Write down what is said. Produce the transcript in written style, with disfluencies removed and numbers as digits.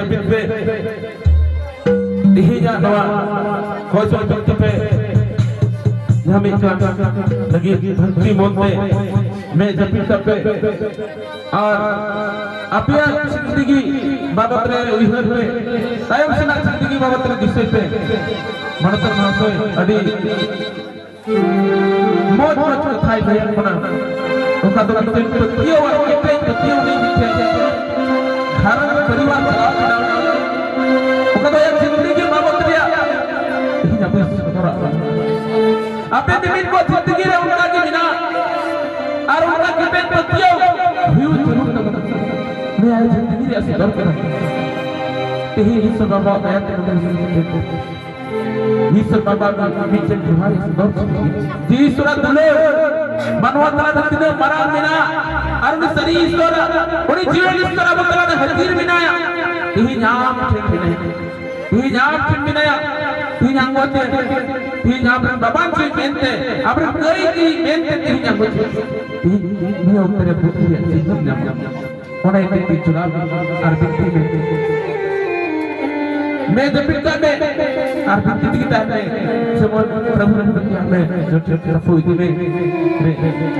जपित पे यही जा नवा खोज जपित पे हम एक लगी भक्ति मोते मैं जपित पे और अपया जिंदगी बाबत रे उइहर पे तायम सेना जिंदगी बाबत रे दिसे पे मनतर महाशय अडी मोज मोज थाई भय कोना ओका तो कितेन पतियो और केटे पतियो नहीं दिखे घर परिवार चला पड़ा ओका तो एक जिंदगी बाबत रे ही जाबे सतरा आपे दिमिन को जिंदगी रे उनका की बिना और उनका केटे पतियो व्यू जरूर मैं आज जिंदगी रे ऐसे डर कर यही ईश्वर बाबा दया करके ईश्वर बाबा का पीछे तुम्हारे दर जी ईश्वर दुले मनवतला धरती मरा बिना अरुण सरी ईश्वर उनी जीवन ईश्वर अवतला हजीर बिनाया यही नाम ठेक बिनाया यही नाम ठेक बिनाया यही नाम होते यही नाम बाबा से मेनते अपने कई की मेनते यही नाम होते यही उत्तरे पुत्री सिद्धम नाम उन्हें इतनी चुनाव अर्पित में मैं जब पिता में अर्पित की तरह में समझ प्रभु ने में जो प्रभु इतने में